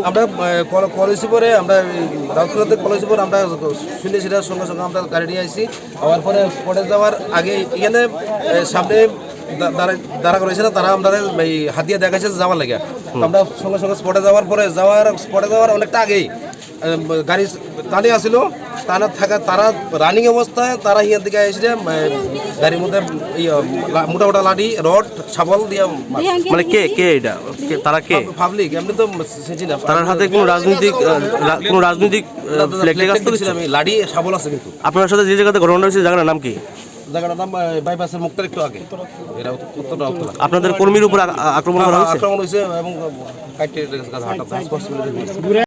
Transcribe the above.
আমরা কলেজ পরে আমরা রাউতপুরাতে কলেজ পরে আমরা শুনে সেটার সঙ্গে সঙ্গে আমরা গাড়ি নিয়ে আসি। আবার পরে স্পটে যাওয়ার আগে এখানে সামনে দাঁড়া করেছে না, তারা আমরা এই হাতিয়া দেখাইছে যাওয়ার লাগে। আমরা সঙ্গে সঙ্গে স্পটে যাওয়ার অনেকটা আগেই গাড়ি টানে আসছিল, টানা থাকা তারা রানিং অবস্থায় তারা ইয়ার দিকে এসে গাড়ির মধ্যে মোটা মোটা লাঠি রড শাবল দিয়ে। মানে কে কে এটা তারা কে? পাবলিক, এমনি তো চিনি না। তার হাতে কোনো রাজনৈতিক আমি লাঠি শাবল আছে। কিন্তু আপনার সাথে যে জায়গাতে ঘটনা হয়েছে জায়গাটার নাম কি? জায়গাটার নাম বাইপাসের মুক্তার একটু আগে। এটা উত্তরটা আপনাদের কর্মীর উপর আক্রমণ করা হয়েছে এবং